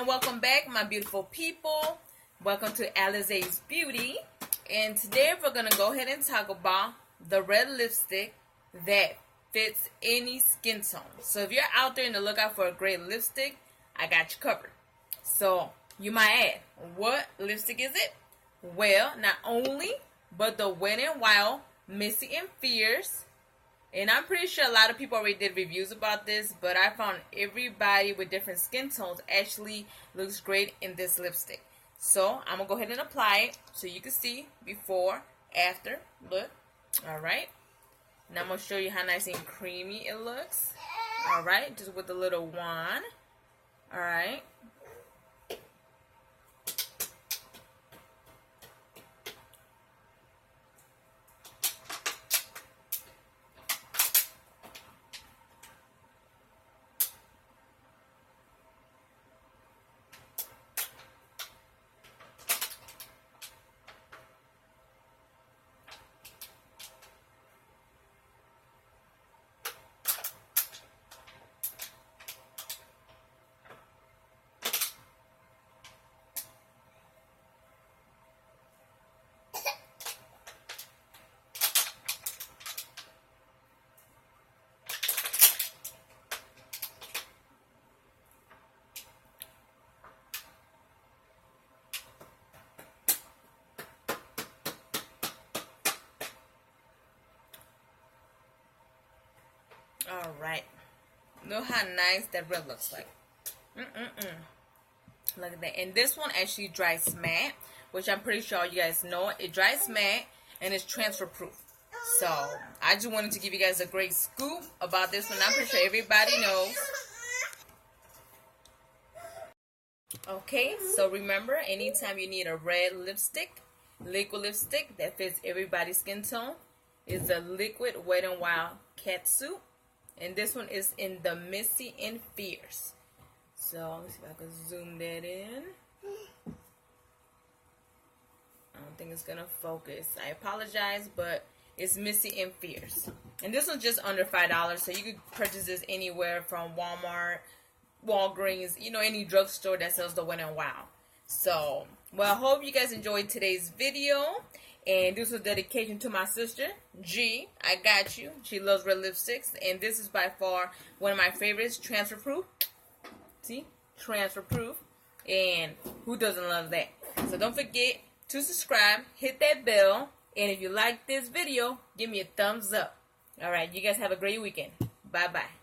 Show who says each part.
Speaker 1: and welcome back, my beautiful people. Welcome to Alazaesbeauty. And today we're going to go ahead and talk about the red lipstick that fits any skin tone. So if you're out there in the lookout for a great lipstick, I got you covered. So you might ask, what lipstick is it? Well, not only, but the Wet n Wild Missy and Fierce. And I'm pretty sure a lot of people already did reviews about this, but I found everybody with different skin tones actually looks great in this lipstick. So I'm going to go ahead and apply it so you can see before, after look. Alright. Now I'm going to show you how nice and creamy it looks. Alright, just with a little wand. Alright. Alright. Look how nice that red looks like. Look at that. And this one actually dries matte, which I'm pretty sure you guys know. It dries matte and it's transfer proof. So I just wanted to give you guys a great scoop about this one. I'm pretty sure everybody knows. Okay, so remember, anytime you need a red lipstick, liquid lipstick that fits everybody's skin tone, is the liquid Wet n Wild Catsuit. And this one is in the Missy and Fierce. So let's see if I can zoom that in. I don't think it's gonna focus. I apologize, but it's Missy and Fierce. And this one's just under $5, so you could purchase this anywhere from Walmart, Walgreens, you know, any drugstore that sells the Wet n Wild. So, well, I hope you guys enjoyed today's video. And this was dedication to my sister, G. I got you. She loves red lipsticks. And this is by far one of my favorites, transfer proof. See? Transfer proof. And who doesn't love that? So don't forget to subscribe, hit that bell. And if you like this video, give me a thumbs up. Alright, you guys have a great weekend. Bye-bye.